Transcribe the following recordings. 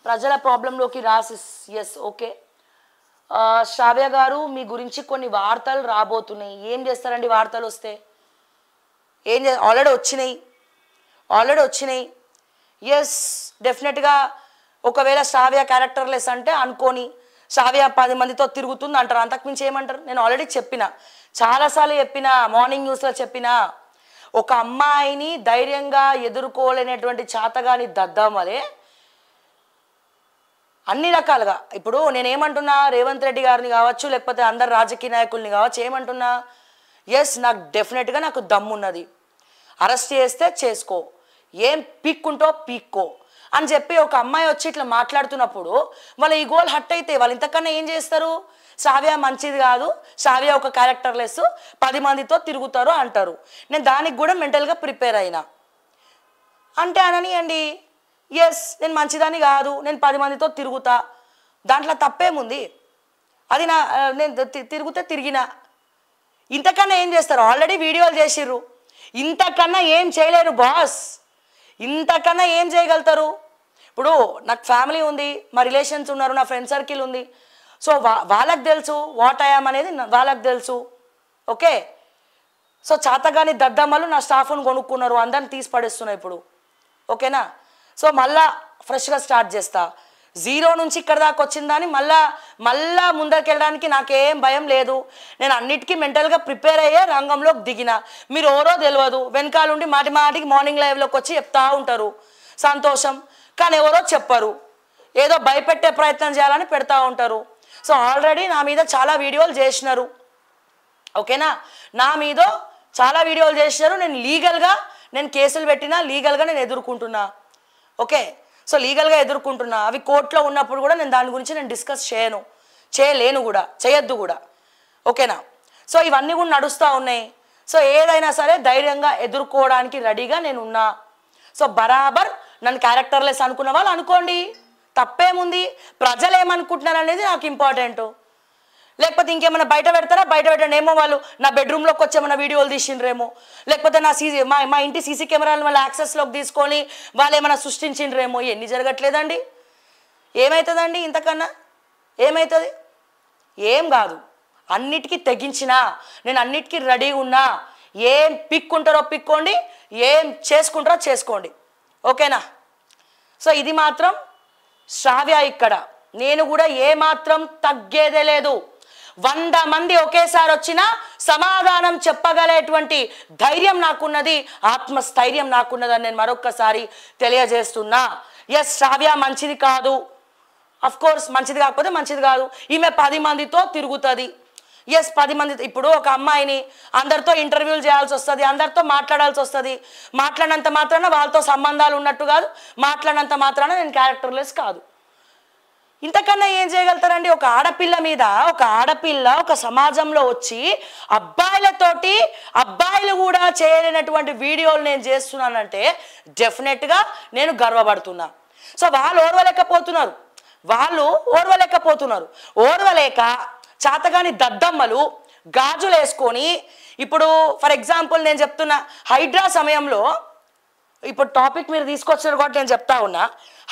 ప్రజల ప్రాబ్లంలోకి రాసిస్ yes okay. శ్రావ్య గారు మీ గురించి కొన్ని వార్తలు రాబోతున్నాయి. ఏం చేస్తారండి వార్తలు వస్తే? ఆల్రెడీ వచ్చినాయి. ఎస్ డెఫినెట్గా ఒకవేళ శ్రావ్య క్యారెక్టర్లెస్ అంటే అనుకోని శ్రావ్య 10 మందితో తిరుగుతుంది అంటారు. అంతకుమించి ఏమంటారు? నేను ఆల్రెడీ చెప్పిన, చాలాసార్లు చెప్పిన, మార్నింగ్ న్యూస్లో చెప్పిన, ఒక అమ్మాయిని ధైర్యంగా ఎదుర్కోలేనటువంటి చాతగాని దద్దామలే అన్ని రకాలుగా. ఇప్పుడు నేనేమంటున్నా, రేవంత్ రెడ్డి గారిని కావచ్చు, లేకపోతే అందరు రాజకీయ నాయకుల్ని కావచ్చు, ఏమంటున్నా, ఎస్ నాకు డెఫినెట్గా నాకు దమ్మున్నది, అరెస్ట్ చేస్తే చేసుకో, ఏం పీక్కుంటో పీక్కో అని చెప్పి ఒక అమ్మాయి వచ్చి ఇట్లా మాట్లాడుతున్నప్పుడు వాళ్ళ ఈ గోల్ హట్ అయితే వాళ్ళు ఇంతకన్నా ఏం చేస్తారు? శ్రావ్య మంచిది కాదు, శ్రావ్య ఒక క్యారెక్టర్లెస్, 10 మందితో తిరుగుతారు అంటారు. నేను దానికి కూడా మెంటల్గా ప్రిపేర్ అయినా అంటే అననియండి. ఎస్ నేను మంచిదాన్ని కాదు, నేను 10 మందితో తిరుగుతా, దాంట్లో తప్పేముంది? అది నేను తిరిగితే తిరిగినా. ఇంతకన్నా ఏం చేస్తారు? ఆల్రెడీ వీడియోలు చేసిర్రు, ఇంతకన్నా ఏం చేయలేరు బాస్. ఇంతకన్నా ఏం చేయగలుగుతారు? ఇప్పుడు నాకు ఫ్యామిలీ ఉంది, మా రిలేషన్స్ ఉన్నారు, నా ఫ్రెండ్ సర్కిల్ ఉంది. సో వాళ్ళకి తెలుసు వాట్ ఐఎమ్ అనేది, వాళ్ళకి తెలుసు. ఓకే, సో చాతగాని దద్దమ్మలు నా స్టాఫ్ను కొనుక్కున్నారు, అందరిని తీసి పడేస్తున్నారు ఇప్పుడు. ఓకేనా? సో మళ్ళా ఫ్రెష్గా స్టార్ట్ చేస్తా. 0 నుంచి ఇక్కడ దాకా వచ్చిందని మళ్ళా ముందరికి వెళ్ళడానికి నాకేం భయం లేదు. నేను అన్నిటికీ మెంటల్గా ప్రిపేర్ అయ్యే రంగంలోకి దిగిన. మీరు ఎవరో తెలియదు, వెనకాలండి మాటికి మార్నింగ్ లైవ్లోకి వచ్చి చెప్తా ఉంటారు, సంతోషం. కానీ ఎవరో చెప్పరు, ఏదో భయపెట్టే ప్రయత్నం చేయాలని పెడతా ఉంటారు. సో ఆల్రెడీ నా మీద చాలా వీడియోలు చేసినారు. ఓకేనా? నా మీద చాలా వీడియోలు చేసినారు. నేను కేసులు పెట్టినా లీగల్గా నేను ఎదుర్కొంటున్నా. ఓకే, సో లీగల్గా ఎదుర్కొంటున్నా. అవి కోర్టులో ఉన్నప్పుడు కూడా నేను దాని గురించి డిస్కస్ చేయలేను కూడా, చేయొద్దు కూడా. ఓకేనా? సో ఇవన్నీ కూడా నడుస్తూ ఉన్నాయి. సో ఏదైనా సరే ధైర్యంగా ఎదుర్కోవడానికి రెడీగా నేను ఉన్నా. సో బరాబర్ నన్ను క్యారెక్టర్లెస్ అనుకున్న వాళ్ళు అనుకోండి, తప్పేముంది? ప్రజలు ఏమనుకుంటున్నారు అనేది నాకు ఇంపార్టెంట్. లేకపోతే ఇంకేమైనా బయట పెడతారా? బయట పెట్టండేమో, వాళ్ళు నా బెడ్రూమ్లోకి వచ్చి ఏమైనా వీడియోలు తీసిండ్రేమో, లేకపోతే నా మా ఇంటి సీసీ కెమెరాలు వాళ్ళ యాక్సెస్లోకి తీసుకొని వాళ్ళు ఏమైనా సృష్టించిండ్రేమో. ఎన్ని జరగట్లేదండి. ఏమవుతుందండి? ఇంతకన్నా ఏమవుతుంది? ఏం కాదు. అన్నిటికీ తెగించినా, నేను అన్నిటికీ రెడీగా ఉన్నా. ఏం పిక్కుంటారో పిక్కోండి, ఏం చేసుకుంటారో చేసుకోండి. ఓకేనా? సో ఇది మాత్రం శ్రావ్య ఇక్కడ. నేను కూడా ఏమాత్రం తగ్గేదే లేదు. 100 మంది ఒకేసారి వచ్చినా సమాధానం చెప్పగలేటువంటి ధైర్యం నాకున్నది, ఆత్మస్థైర్యం నాకున్నదని నేను మరొక్కసారి తెలియజేస్తున్నా. ఎస్ శ్రావ్య మంచిది కాదు, అఫ్ కోర్స్ మంచిది కాకపోతే మంచిది కాదు. ఈమె 10 మందితో తిరుగుతుంది. ఎస్ 10 మంది. ఇప్పుడు ఒక అమ్మాయిని అందరితో ఇంటర్వ్యూలు చేయాల్సి వస్తుంది, అందరితో మాట్లాడాల్సి వస్తుంది. మాట్లాడినంత మాత్రాన వాళ్ళతో సంబంధాలు ఉన్నట్టు కాదు, మాట్లాడినంత మాత్రాన నేను క్యారెక్టర్లెస్ కాదు. ఇంతకన్నా ఏం చేయగలుగుతారండి? ఒక ఆడపిల్ల మీద ఒక సమాజంలో వచ్చి అబ్బాయిలు కూడా చేయలేనటువంటి వీడియోలు నేను చేస్తున్నానంటే డెఫినెట్గా నేను గర్వపడుతున్నా. సో వాళ్ళు ఓర్వలేకపోతున్నారు. ఓర్వలేక చాతగాని దద్దమ్మలు గాజులు వేసుకొని, ఇప్పుడు ఫర్ ఎగ్జాంపుల్ నేను చెప్తున్నా, హైడ్రా సమయంలో, ఇప్పుడు టాపిక్ మీరు తీసుకొచ్చారు కాబట్టి నేను చెప్తా ఉన్నా,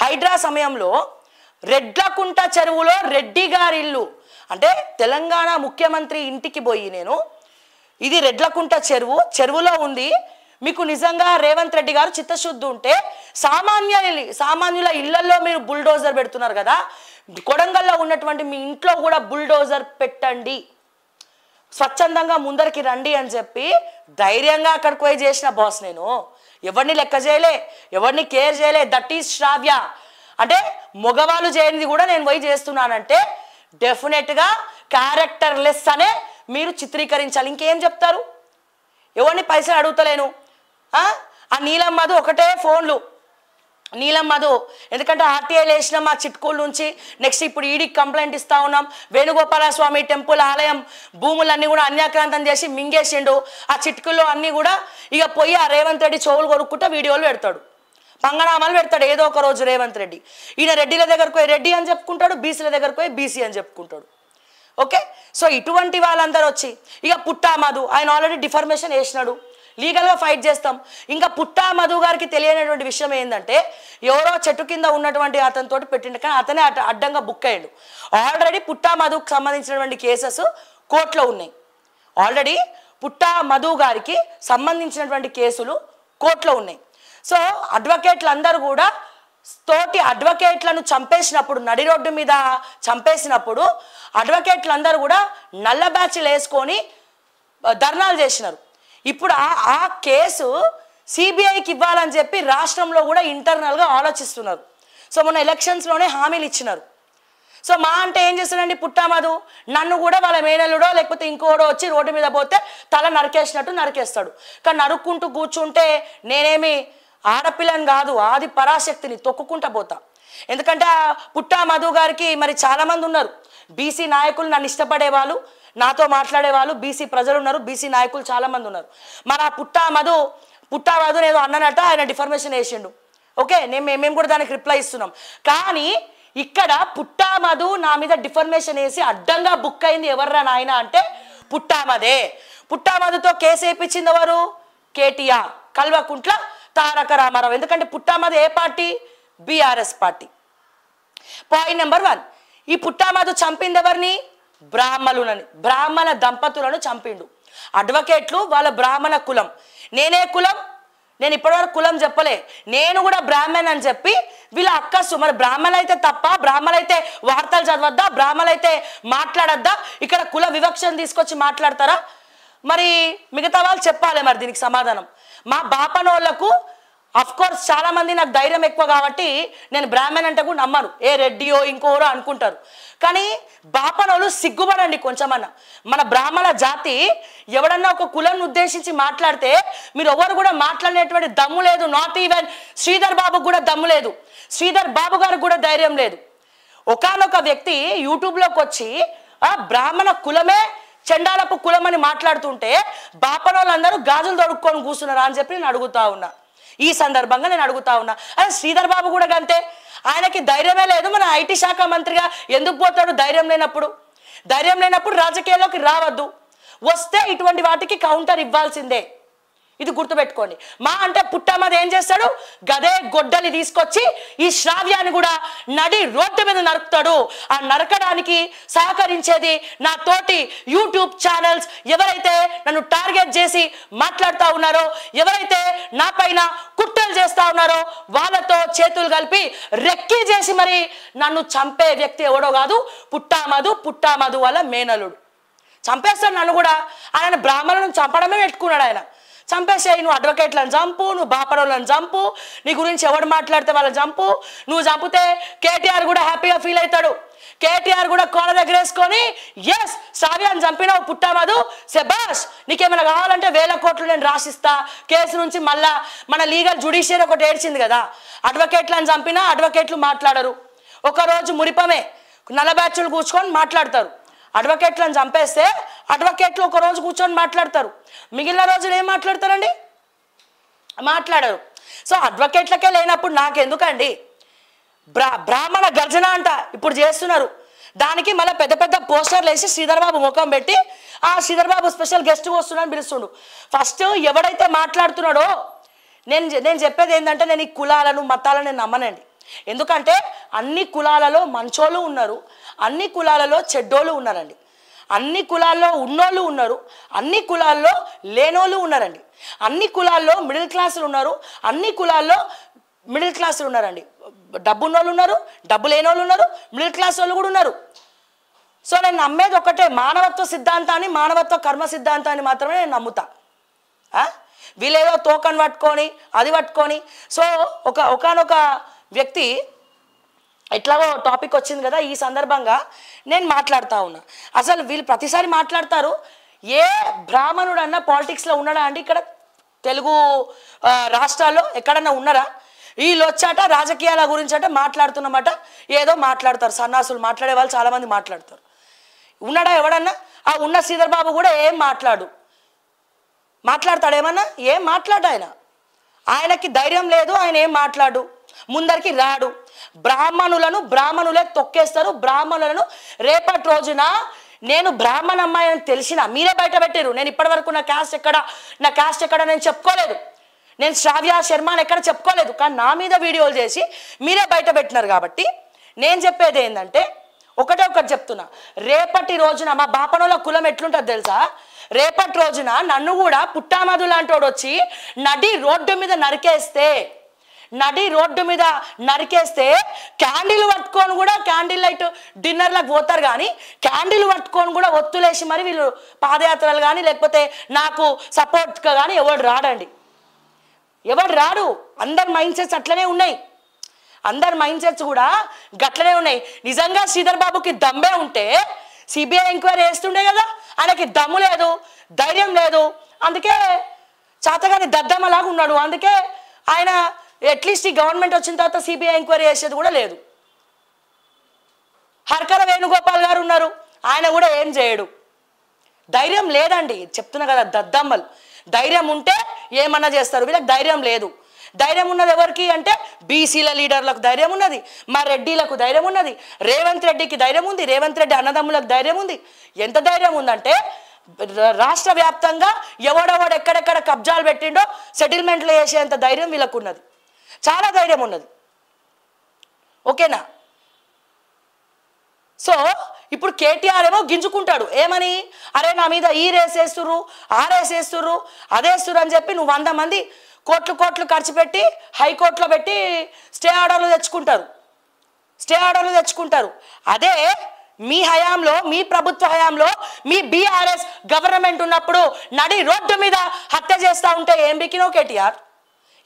హైడ్రా సమయంలో రెడ్లకుంట చెరువులో రెడ్డి గారి ఇల్లు అంటే తెలంగాణ ముఖ్యమంత్రి ఇంటికి పోయి నేను, ఇది రెడ్లకుంట చెరువులో ఉంది, మీకు నిజంగా రేవంత్ రెడ్డి గారు చిత్తశుద్ధి ఉంటే సామాన్యుల ఇళ్లలో మీరు బుల్డోజర్ పెడుతున్నారు కదా, కొడంగల్లో ఉన్నటువంటి మీ ఇంట్లో కూడా బుల్డోజర్ పెట్టండి, స్వచ్ఛందంగా ముందరికి రండి అని చెప్పి ధైర్యంగా అక్కడికి పోయి చేసిన బాస్. నేను ఎవరిని లెక్క చేయలే, ఎవరిని కేర్ చేయలే. దట్ ఈజ్ శ్రావ్య. అంటే మగవాళ్ళు చేయనిది కూడా నేను పోయి చేస్తున్నానంటే డెఫినెట్గా క్యారెక్టర్లెస్ అనే మీరు చిత్రీకరించాలి. ఇంకేం చెప్తారు? ఎవరిని పైసలు అడుగుతలేను. ఆ నీలం మధు ఒకటే ఫోన్లు, నీలం మధు. ఎందుకంటే ఆర్టీఐలు వేసినాం మా చిట్కూల నుంచి, నెక్స్ట్ ఇప్పుడు ఈడీకి కంప్లైంట్ ఇస్తా ఉన్నాం. వేణుగోపాల స్వామి టెంపుల్ ఆలయం భూములన్నీ కూడా అన్యాక్రాంతం చేసి మింగేసిండు. ఆ చిట్కూల్లో అన్నీ కూడా ఇక పోయి ఆ రేవంత్ రెడ్డి చెవులు కొనుక్కుంటే వీడియోలు పెడతాడు, పంగనామాలు పెడతాడు ఏదో ఒక రోజు రేవంత్ రెడ్డి. ఈయన రెడ్డిల దగ్గరకు పోయి రెడ్డి అని చెప్పుకుంటాడు, బీసీల దగ్గరకు పోయి బీసీ అని చెప్పుకుంటాడు. ఓకే, సో ఇటువంటి వాళ్ళందరూ వచ్చి ఇక పుట్టా మధు, ఆయన ఆల్రెడీ డిఫర్మేషన్ వేసినాడు, లీగల్గా ఫైట్ చేస్తాం. ఇంకా పుట్టా మధు గారికి తెలియనటువంటి విషయం ఏంటంటే, ఎవరో చెట్టు కింద ఉన్నటువంటి అతనితో పెట్టిండు, కానీ అతనే అడ్డంగా బుక్ అయ్యాడు. ఆల్రెడీ పుట్టా మధుకు సంబంధించినటువంటి కేసెస్ కోర్టులో ఉన్నాయి. ఆల్రెడీ పుట్టా మధు గారికి సంబంధించినటువంటి కేసులు కోర్టులో ఉన్నాయి. సో అడ్వకేట్లు అందరూ కూడా తోటి అడ్వకేట్లను చంపేసినప్పుడు, నడి రోడ్డు మీద చంపేసినప్పుడు అడ్వకేట్లు అందరూ కూడా నల్ల బ్యాచ్లు వేసుకొని ధర్నాలు చేసినారు. ఇప్పుడు ఆ కేసు సిబిఐకి ఇవ్వాలని చెప్పి రాష్ట్రంలో కూడా ఇంటర్నల్గా ఆలోచిస్తున్నారు. సో మొన్న ఎలక్షన్స్లోనే హామీలు ఇచ్చినారు. సో మా అంటే ఏం చేస్తాడండి పుట్టా మధు, నన్ను కూడా వాళ్ళ మేనలుడో లేకపోతే ఇంకోడో వచ్చి రోడ్డు మీద పోతే తల నరికేసినట్టు నరికేస్తాడు. కానీ నరుక్కుంటూ కూర్చుంటే నేనేమి ఆడపిల్లని కాదు, ఆది పరాశక్తిని తొక్కుకుంటా పోతా. ఎందుకంటే పుట్టా మధు గారికి మరి చాలామంది ఉన్నారు, బీసీ నాయకులు నన్ను ఇష్టపడేవాళ్ళు, నాతో మాట్లాడేవాళ్ళు బీసీ ప్రజలు ఉన్నారు, బీసీ నాయకులు చాలామంది ఉన్నారు. మరి ఆ పుట్టా మధు ఏదో అన్ననట, ఆయన డిఫర్మేషన్ వేసిండు. ఓకే, మేము కూడా దానికి రిప్లై ఇస్తున్నాం. కానీ ఇక్కడ పుట్టా మధు నా మీద డిఫర్మేషన్ వేసి అడ్డంగా బుక్ అయింది ఎవర్రా నాయన అంటే పుట్టా మధే. పుట్టా మధుతో కేసు వేయించింది ఎవరు? కేటీఆర్, కల్వకుంట్ల తారక రామారావు. ఎందుకంటే పుట్టా మధు ఏ party? BRS party. Point number 1, ఈ పుట్టా మధు చంపింది ఎవరిని? బ్రాహ్మణ దంపతులను చంపిండు. అడ్వకేట్లు వాళ్ళ బ్రాహ్మణ కులం. నేనే కులం? నేను ఇప్పటివరకు కులం చెప్పలే, నేను కూడా బ్రాహ్మణ్ అని చెప్పి వీళ్ళ అక్కసు. మరి బ్రాహ్మణులు అయితే తప్ప? బ్రాహ్మణులు అయితే వార్తలు చదవద్దా? బ్రాహ్మణులు అయితే మాట్లాడద్దా? ఇక్కడ కుల వివక్షను తీసుకొచ్చి మాట్లాడతారా? మరి మిగతా వాళ్ళు చెప్పాలి మరి దీనికి సమాధానం. మా బాపనోళ్లకు అఫ్కోర్స్ చాలా మంది నాకు ధైర్యం ఎక్కువ కాబట్టి నేను బ్రాహ్మణ్ అంటే కూడా నమ్మను, ఏ రెడ్డియో ఇంకోరో అనుకుంటారు. కానీ బాపనోళ్ళు సిగ్గుపడండి కొంచెమన్నా. మన బ్రాహ్మణ జాతి ఎవడన్నా ఒక కులాన్ని ఉద్దేశించి మాట్లాడితే మీరు ఎవరు కూడా మాట్లాడేటువంటి దమ్ము లేదు. నాట్ ఈవెన్ శ్రీధర్ బాబుకు కూడా దమ్ము లేదు, శ్రీధర్ బాబు గారికి కూడా ధైర్యం లేదు. ఒకానొక వ్యక్తి యూట్యూబ్లోకి వచ్చి బ్రాహ్మణ కులమే చండాలపు కులం అని మాట్లాడుతుంటే బాపనోళ్ళందరూ గాజులు తొడుక్కొని కూర్చున్నారా అని చెప్పి నేను అడుగుతా ఉన్నా. ఈ సందర్భంగా నేను అడుగుతా ఉన్నా. అదే శ్రీధర్ బాబు కూడా అంతే, ఆయనకి ధైర్యమే లేదు. మన ఐటీ శాఖ మంత్రిగా ఎందుకు పోతాడు? ధైర్యం లేనప్పుడు రాజకీయాల్లోకి రావద్దు. వస్తే ఇటువంటి వాటికి కౌంటర్ ఇవ్వాల్సిందే, ఇది గుర్తుపెట్టుకోండి. మా అంటే పుట్టా మధు ఏం చేస్తాడు? గదే గొడ్డలి తీసుకొచ్చి ఈ శ్రావ్యాన్ని కూడా నడి రోడ్డు మీద నరుకుతాడు. ఆ నరకడానికి సహకరించేది నా తోటి యూట్యూబ్ ఛానల్స్ ఎవరైతే నన్ను టార్గెట్ చేసి మాట్లాడుతూ ఉన్నారో, ఎవరైతే నా పైన కుట్రలు చేస్తూ ఉన్నారో వాళ్ళతో చేతులు కలిపి రెక్కీ చేసి మరి నన్ను చంపే వ్యక్తి ఎవడో కాదు, పుట్టా మధు వాళ్ళ మేనలుడు. చంపేస్తాడు నన్ను కూడా. ఆయన బ్రాహ్మణులను చంపడమే పెట్టుకున్నాడు. ఆయన చంపేసాయి, నువ్వు అడ్వకేట్లను చంపు, నువ్వు బాపరోళ్ళని చంపు, నీ గురించి ఎవడు మాట్లాడితే వాళ్ళని చంపు. నువ్వు చంపితే కేటీఆర్ కూడా హ్యాపీగా ఫీల్ అవుతాడు. కేటీఆర్ కూడా కోళ్ళ దగ్గర వేసుకొని ఎస్ శ్రావ్యాన్ని చంపినావు పుట్టా మధు, శబాష్, నీకేమైనా కావాలంటే 1000 కోట్లు నేను రాసిస్తా, కేసు నుంచి మళ్ళా మన లీగల్ జ్యుడిషియరీ ఒకటి ఏడ్చింది కదా, అడ్వకేట్లను చంపినా అడ్వకేట్లు మాట్లాడరు. ఒకరోజు మురిపమే నల్ల బ్యాచ్లు కూర్చొని మాట్లాడతారు. అడ్వకేట్లను చంపేస్తే అడ్వకేట్లు ఒక రోజు కూర్చొని మాట్లాడతారు, మిగిలిన రోజులు ఏం మాట్లాడతారండి? మాట్లాడరు. సో అడ్వకేట్లకే లేనప్పుడు నాకెందుకండి? బ్రాహ్మణ గర్జన అంట ఇప్పుడు చేస్తున్నారు. దానికి మళ్ళీ పెద్ద పెద్ద పోస్టర్లు వేసి శ్రీధర్ బాబు ముఖం పెట్టి ఆ శ్రీధర్ బాబు స్పెషల్ గెస్ట్ వస్తున్నాడని పిలుస్తుండు. ఫస్ట్ ఎవడైతే మాట్లాడుతున్నాడో నేను చెప్పేది ఏంటంటే, నేను ఈ కులాలను మతాలను నేను నమ్మనండి. ఎందుకంటే అన్ని కులాలలో మంచోళ్ళు ఉన్నారు, అన్ని కులాలలో చెడ్డోళ్ళు ఉన్నారండి. అన్ని కులాల్లో ఉన్నోళ్ళు ఉన్నారు, అన్ని కులాల్లో లేనోళ్ళు ఉన్నారండి. అన్ని కులాల్లో మిడిల్ క్లాసులు ఉన్నారు, అన్ని కులాల్లో మిడిల్ క్లాసులు ఉన్నారండి. డబ్బు ఉన్నోళ్ళు ఉన్నారు, డబ్బు లేనోళ్ళు ఉన్నారు, మిడిల్ క్లాస్ వాళ్ళు కూడా ఉన్నారు. సో నేను నమ్మేది ఒకటే, మానవత్వ సిద్ధాంతాన్ని, మానవత్వ కర్మ సిద్ధాంతాన్ని మాత్రమే నేను నమ్ముతా. వీళ్ళేదో తోకను పట్టుకొని అది పట్టుకొని. సో ఒకనొక వ్యక్తి ఎట్లాగో టాపిక్ వచ్చింది కదా, ఈ సందర్భంగా నేను మాట్లాడుతూ ఉన్నా. అసలు వీళ్ళు ప్రతిసారి మాట్లాడతారు, ఏ బ్రాహ్మణుడు అన్న పాలిటిక్స్లో ఉన్నాడా అండి? ఇక్కడ తెలుగు రాష్ట్రాల్లో ఎక్కడన్నా ఉన్నారా? వీళ్ళు వచ్చాట రాజకీయాల గురించి అంటే మాట్లాడుతున్నమాట, ఏదో మాట్లాడతారు. సన్నాసులు మాట్లాడే వాళ్ళు చాలామంది మాట్లాడతారు. ఉన్నాడా ఎవడన్నా? ఆ ఉన్న శ్రీధర్ బాబు కూడా ఏం మాట్లాడతాడు ఏమన్నా? ఏం మాట్లాడు ఆయనకి ధైర్యం లేదు, ఆయన ఏం మాట్లాడు, ముందరికి రాడు. బ్రాహ్మణులే తొక్కేస్తారు. బ్రాహ్మణులను రేపటి రోజున నేను బ్రాహ్మణ అమ్మాయి అని తెలిసిన మీరే బయట పెట్టారు. నేను ఇప్పటి వరకు నా క్యాస్ట్ ఎక్కడ నేను చెప్పుకోలేదు. నేను శ్రావ్య శర్మ అని ఎక్కడ చెప్పుకోలేదు, కానీ నా మీద వీడియోలు చేసి మీరే బయట పెట్టినారు. కాబట్టి నేను చెప్పేది ఏంటంటే ఒకటే ఒకటి చెప్తున్నా, రేపటి రోజున మా బాపనోళ్ళ కులం ఎట్లుంటుంది తెలుసా? రేపటి రోజున నన్ను కూడా పుట్టామధు లాంటోడు వచ్చి నడి రోడ్డు మీద క్యాండిల్ పట్టుకొని కూడా క్యాండిల్ లైట్ డిన్నర్లకు పోతారు, కానీ క్యాండిల్ పట్టుకొని కూడా ఒత్తులేసి మరి వీళ్ళు పాదయాత్రలు కానీ లేకపోతే నాకు సపోర్ట్గా కానీ ఎవడు రాడండి, ఎవడు రాడు. అందరి మైండ్ సెట్స్ అట్లనే ఉన్నాయి, అందరి మైండ్ సెట్స్ కూడా గట్లనే ఉన్నాయి. నిజంగా శ్రీధర్ బాబుకి దమ్మే ఉంటే సిబిఐ ఎంక్వైరీ చేస్తుండే కదా, ఆయనకి దమ్ము లేదు, ధైర్యం లేదు, అందుకే చాతగాని దద్దమ్మలాగా ఉన్నాడు. అందుకే ఆయన అట్లీస్ట్ ఈ గవర్నమెంట్ వచ్చిన తర్వాత సిబిఐ ఎంక్వైరీ చేసేది కూడా లేదు. హర్కర వేణుగోపాల్ గారు ఉన్నారు, ఆయన కూడా ఏం చేయడు. ధైర్యం లేదండి, చెప్తున్నా కదా, దద్దమ్మలు. ధైర్యం ఉంటే ఏమన్నా చేస్తారు, వీళ్ళకి ధైర్యం లేదు. ధైర్యం ఉన్నది ఎవరికి అంటే బీసీల లీడర్లకు ధైర్యం ఉన్నది, మా రెడ్డిలకు ధైర్యం ఉన్నది, రేవంత్ రెడ్డికి ధైర్యం ఉంది, రేవంత్ రెడ్డి అన్నదమ్ములకు ధైర్యం ఉంది. ఎంత ధైర్యం ఉందంటే రాష్ట్ర వ్యాప్తంగా ఎవడెవడు ఎక్కడెక్కడ కబ్జాలు పెట్టిండో సెటిల్మెంట్లు చేసేంత ధైర్యం వీళ్ళకు ఉన్నది, చాలా ధైర్యం ఉన్నది. ఓకేనా? సో ఇప్పుడు కేటీఆర్ ఏమో గింజుకుంటాడు ఏమని, అరే నా మీద ఈ రేసేస్తుర్రు, ఆ రేసేస్తుర్రు, అదేస్తుర్రు అని చెప్పి నువ్వు 100 మంది కోట్లు ఖర్చు పెట్టి హైకోర్టులో పెట్టి స్టే ఆర్డర్లు తెచ్చుకుంటారు. అదే మీ హయాంలో, మీ ప్రభుత్వ హయాంలో, మీ బీఆర్ఎస్ గవర్నమెంట్ ఉన్నప్పుడు నడి రోడ్డు మీద హత్య చేస్తూ ఉంటే ఏం బికినావు కేటీఆర్?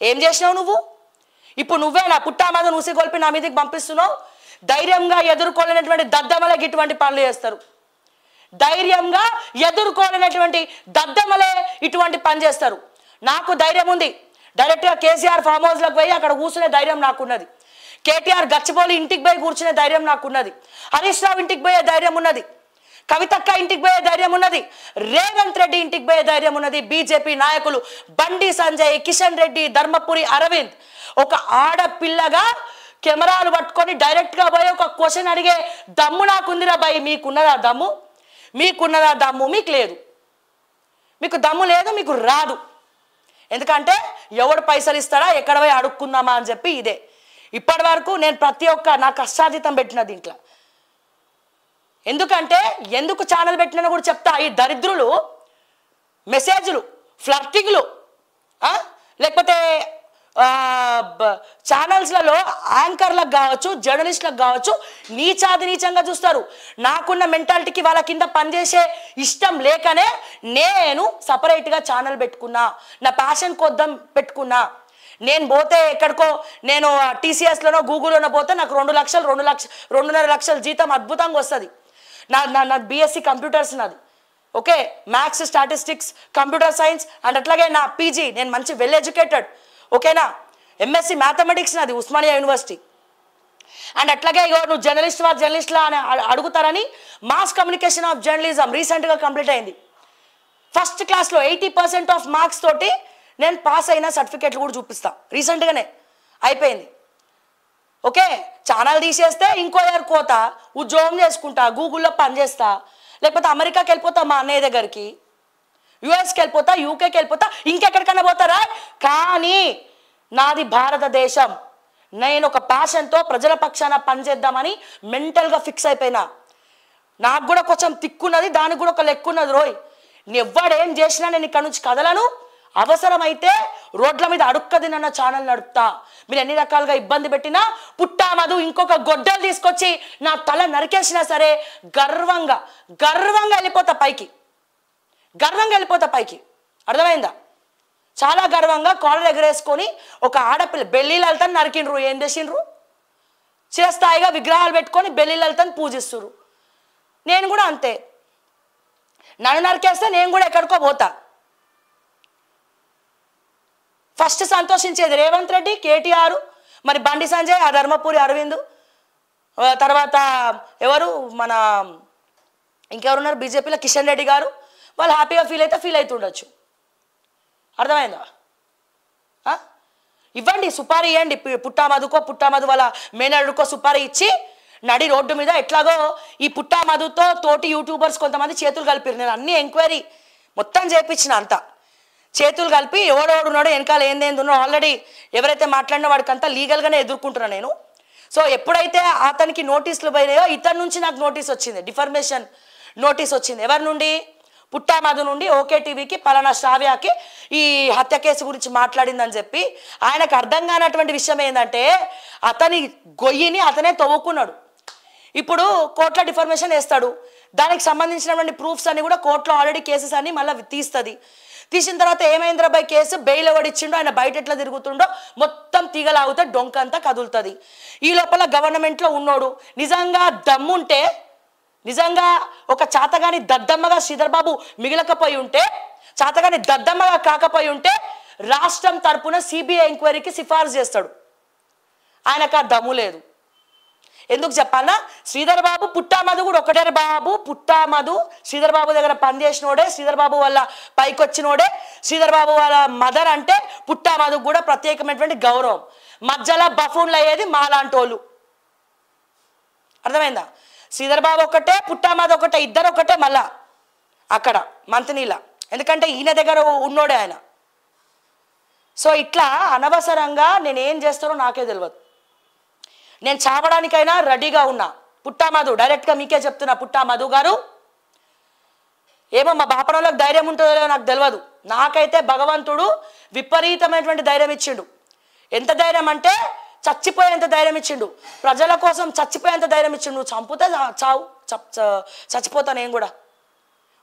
ఏం చేసినావు నువ్వు? ఇప్పుడు నువ్వే నా పుట్టామధు నూసి కొల్పి నా మీదకి పంపిస్తున్నావు. ధైర్యంగా ఎదుర్కోలేనటువంటి దద్దమలకి ఇటువంటి పనులు చేస్తారు, ధైర్యంగా ఎదుర్కోలేనటువంటి దద్దమలే ఇటువంటి పని చేస్తారు. నాకు ధైర్యం ఉంది, డైరెక్ట్గా కేసీఆర్ ఫామ్ హౌస్లోకి పోయి అక్కడ కూర్చునే ధైర్యం నాకున్నది, కేటీఆర్ గచ్చిపోలి ఇంటికి పోయి కూర్చునే ధైర్యం నాకున్నది, హరీష్ రావు ఇంటికి పోయే ధైర్యం ఉన్నది, కవితక్క ఇంటికి పోయే ధైర్యం ఉన్నది, రేవంత్ రెడ్డి ఇంటికి పోయే ధైర్యం ఉన్నది. బీజేపీ నాయకులు బండి సంజయ్, కిషన్ రెడ్డి, ధర్మపురి అరవింద్ ఒక ఆడపిల్లగా కెమెరాలు పట్టుకొని డైరెక్ట్గా పోయి ఒక క్వశ్చన్ అడిగే దమ్ము నాకుందిరా భయ్. మీకున్నదా దమ్ము? మీకు లేదు. మీకు దమ్ము లేదు, మీకు రాదు. ఎందుకంటే ఎవడు పైసలు ఇస్తాడా, ఎక్కడ పోయి అడుక్కుందామా అని చెప్పి ఇదే. ఇప్పటి వరకు నేను ప్రతి ఒక్క నా కష్టార్జితం పెట్టిన దీంట్లో. ఎందుకు ఛానల్ పెట్టినా కూడా చెప్తా. ఈ దరిద్రులు మెసేజ్లు, ఫ్లర్టింగ్లు, లేకపోతే ఛానల్స్లలో యాంకర్లకు కావచ్చు, జర్నలిస్టులకు కావచ్చు నీచంగా చూస్తారు. నాకున్న మెంటాలిటీకి వాళ్ళ కింద పనిచేసే ఇష్టం లేకనే నేను సపరేట్గా ఛానల్ పెట్టుకున్నా, నా ప్యాషన్ కొద్దం పెట్టుకున్నా. నేను పోతే ఎక్కడికో, నేను టీసీఎస్లోనో గూగుల్లోనో పోతే నాకు 2,2.5 లక్షల జీతం అద్భుతంగా వస్తుంది. నా బీఎస్సీ కంప్యూటర్స్ నాది, okay, maths, statistics, computer science and అట్లాగే నా పీజీ, నేను మంచి వెల్ ఎడ్యుకేటెడ్, ఓకేనా. ఎంఎస్సి మ్యాథమెటిక్స్ నాది ఉస్మానియా యూనివర్సిటీ. అండ్ అట్లాగే నువ్వు జర్నలిస్ట్లా అని అడుగుతారని మాస్ కమ్యూనికేషన్ ఆఫ్ జర్నలిజం రీసెంట్గా కంప్లీట్ అయింది. ఫస్ట్ క్లాస్లో 80% ఆఫ్ మార్క్స్ తోటి నేను పాస్ అయిన సర్టిఫికేట్లు కూడా చూపిస్తా, రీసెంట్గానే అయిపోయింది. ఓకే, ఛానల్ తీసేస్తే ఇంకో ఇయర్ కోత, ఉద్యోగం చేసుకుంటా, గూగుల్లో పనిచేస్తా, లేకపోతే అమెరికాకి వెళ్ళిపోతా మా అన్నయ్య దగ్గరికి, యుఎస్కి వెళ్ళిపోతా, యూకేకి వెళ్ళిపోతా, ఇంకెక్కడికన్నా పోతారా. కానీ నాది భారతదేశం. నేను ఒక ప్యాషన్తో ప్రజల పక్షాన పనిచేద్దామని మెంటల్గా ఫిక్స్ అయిపోయినా. నాకు కూడా కొంచెం తిక్కున్నది, దానికి కూడా ఒక లెక్కున్నది. రోయ్, ఎవ్వడేం చేసినా నేను ఇక్కడ నుంచి కదలను. అవసరమైతే రోడ్ల మీద అడుక్కదినన్న ఛానల్ నడుపుతా. మీరు ఎన్ని రకాలుగా ఇబ్బంది పెట్టినా, పుట్టామధు ఇంకొక గొడ్డలు తీసుకొచ్చి నా తల నరికేసినా సరే గర్వంగా వెళ్ళిపోతా పైకి. అర్థమైందా? చాలా గర్వంగా కాలర్ ఎగరేసుకొని ఒక ఆడపిల్ల బెల్లి లలితని నరికిండ్రు. ఏం చేసిండ్రు? చిరస్థాయిగా విగ్రహాలు పెట్టుకొని బెల్లి లలితని పూజిస్తున్నారు. నేను కూడా అంతే, నన్ను నరికేస్తే నేను కూడా ఎక్కడికో పోతా. ఫస్ట్ సంతోషించేది రేవంత్ రెడ్డి, కేటీఆర్, మరి బండి సంజయ్, ఆ ధర్మపురి అరవింద్, తర్వాత ఎవరు మన ఇంకెవరున్నారు బీజేపీలో కిషన్ రెడ్డి గారు. వాళ్ళు హ్యాపీగా ఫీల్ అవుతుండొచ్చు. అర్థమైందా? ఇవ్వండి, సుపారీ ఇవ్వండి. పుట్టామధు వాళ్ళ మేనడుకో సుపారీ ఇచ్చి నడి రోడ్డు మీద ఎట్లాగో ఈ పుట్టామధుతో తోటి యూట్యూబర్స్ కొంతమంది చేతులు కలిపారు. నేను అన్ని ఎంక్వైరీ మొత్తం చేయించిన, అంతా చేతులు కలిపి ఎవడెవడున్నాడో వెనకాల ఏందేందున్నో ఆల్రెడీ ఎవరైతే మాట్లాడినా వాడికంతా లీగల్గానే ఎదుర్కొంటున్నా నేను. సో ఎప్పుడైతే అతనికి నోటీసులు పోయినాయో ఇతని నుంచి నాకు నోటీస్ వచ్చింది, డిఫర్మేషన్ నోటీస్ వచ్చింది. ఎవరి నుండి? పుట్టామధు నుండి. ఓకే టీవీకి పలానా శ్రావ్యకి ఈ హత్య కేసు గురించి మాట్లాడిందని చెప్పి. ఆయనకు అర్థం కానటువంటి విషయం ఏంటంటే అతని గొయ్యిని అతనే తవ్వుకున్నాడు. ఇప్పుడు కోర్టులో డిఫర్మేషన్ వేస్తాడు, దానికి సంబంధించినటువంటి ప్రూఫ్స్ అన్ని కూడా కోర్టులో ఆల్రెడీ కేసెస్ అన్ని మళ్ళీ తీస్తుంది. తీసిన తర్వాత ఏమైంద్రాబాయ్ కేసు బెయిల్ ఎవడిచ్చిండో, ఆయన బయట ఎట్లా తిరుగుతుండో మొత్తం తీగలాగితే డొంకంతా కదులుతుంది. ఈ లోపల గవర్నమెంట్లో ఉన్నోడు నిజంగా దమ్ముంటే, నిజంగా ఒక చాతగాని దద్దమ్మగా శ్రీధర్ బాబు మిగిలకపోయి ఉంటే, చాతగాని దద్దమ్మగా కాకపోయి ఉంటే రాష్ట్రం తరపున సిబిఐ ఎంక్వైరీకి సిఫార్సు చేస్తాడు. ఆయనకు ఆ దమ్ము లేదు. ఎందుకు చెప్పాలన్నా, శ్రీధర్ బాబు పుట్టామధు కూడా ఒకటే బాబు. పుట్టామధు శ్రీధర్ బాబు దగ్గర పనిచేసినోడే, శ్రీధర్ బాబు వల్ల పైకి వచ్చినోడే. శ్రీధర్ బాబు వాళ్ళ మదర్ అంటే పుట్టామధు కూడా ప్రత్యేకమైనటువంటి గౌరవం. మధ్యలో బఫూన్లు అయ్యేది మాలాంటోళ్ళు. అర్థమైందా? శ్రీధర్ బాబు ఒకటే, పుట్టామధు ఒకటే, ఇద్దరు ఒకటే. మళ్ళా అక్కడ మంతనీల, ఎందుకంటే ఈయన దగ్గర ఉన్నోడే ఆయన. సో ఇట్లా అనవసరంగా నేనేం చేస్తానో నాకే తెలియదు. నేను చావడానికైనా రెడీగా ఉన్నా. పుట్టామధు డైరెక్ట్గా మీకే చెప్తున్నా, పుట్టామధు గారు ఏమో మా బాపనోళ్ళకి ధైర్యం ఉంటుందో నాకు తెలియదు, నాకైతే భగవంతుడు విపరీతమైనటువంటి ధైర్యం ఇచ్చిండు. ఎంత ధైర్యం అంటే చచ్చిపోయేంత ధైర్యం ఇచ్చిండు, ప్రజల కోసం చచ్చిపోయేంత ధైర్యం ఇచ్చిండు. నువ్వు చంపుతే చావు, చచ్చిపోతా నేను కూడా.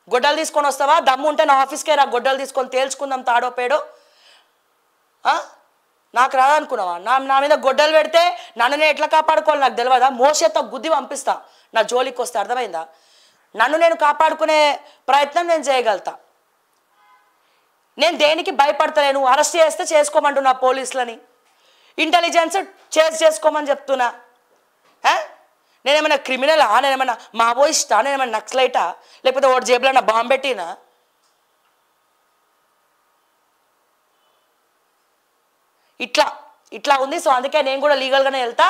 గొడ్డలు తీసుకొని వస్తావా? దమ్ము ఉంటే నా ఆఫీస్కే రా, గొడ్డలు తీసుకొని తేల్చుకుందాం తాడో పేడో. నాకు రాదనుకున్నావా? నా మీద గొడ్డలు పెడితే నన్ను నేను ఎట్లా కాపాడుకోవాలి నాకు తెలియదా? మోసేతో గుద్ది పంపిస్తా నా జోలికి వస్తే. అర్థమైందా? నన్ను నేను కాపాడుకునే ప్రయత్నం నేను చేయగలుగుతా. నేను దేనికి భయపడతలేను. అరెస్ట్ చేస్తే చేసుకోమంటున్నా పోలీసులని, ఇంటెలిజెన్స్ చేసుకోమని చెప్తున్నా. నేనేమైనా క్రిమినలా? నేనేమైనా మావోయిస్టా? నేనేమైనా నక్సలైటా? లేకపోతే ఒకటి జేబులో నా బాంబు పెట్టినా? ఇట్లా ఉంది. సో అందుకే నేను కూడా లీగల్గానే వెళ్తా.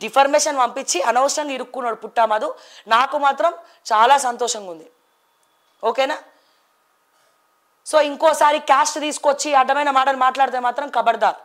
డిఫర్మేషన్ పంపించి అనవసరంగా ఇరుక్కున్నాడు పుట్టామధు. నాకు మాత్రం చాలా సంతోషంగా ఉంది. ఓకేనా? సో ఇంకోసారి క్యాస్ట్ తీసుకొచ్చి అడ్డమైన మాటలు మాట్లాడితే మాత్రం ఖబర్దార్.